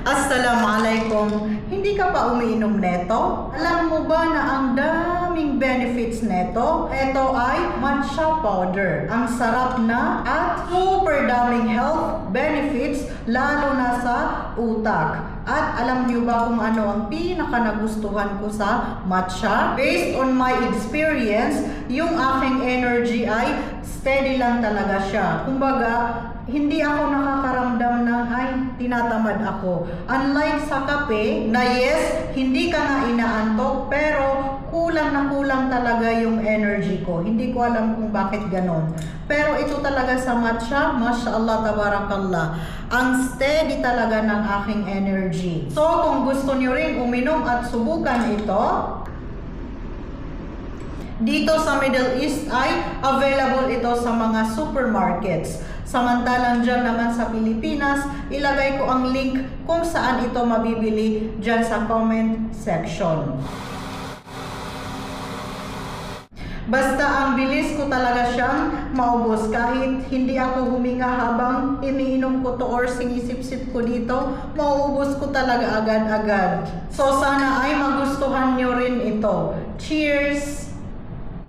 Assalamualaikum. Hindi ka pa umiinom neto? Alam mo ba na ang daming benefits neto? Ito ay matcha powder. Ang sarap na at super daming health benefits lalo na sa utak. At alam niyo ba kung ano ang pinaka nagustuhan ko sa matcha? Based on my experience, yung aking energy ay steady lang talaga siya. Kumbaga, hindi ako nakakaramdam ng ay tinatamad ako. Unlike sa kape na yes, hindi ka nga inaantok pero kulang na kulang talaga yung energy ko. Hindi ko alam kung bakit ganon. Pero ito talaga sa matcha, mashallah tabarakallah. Ang steady talaga ng aking energy. So kung gusto niyo rin uminom at subukan ito, dito sa Middle East ay available ito sa mga supermarkets. Samantalang dyan naman sa Pilipinas, ilagay ko ang link kung saan ito mabibili dyan sa comment section. Basta ang bilis ko talaga siyang maubos kahit hindi ako huminga habang iniinom ko to or sinisip-sip ko dito, mauubos ko talaga agad-agad. So sana ay magustuhan nyo rin ito. Cheers!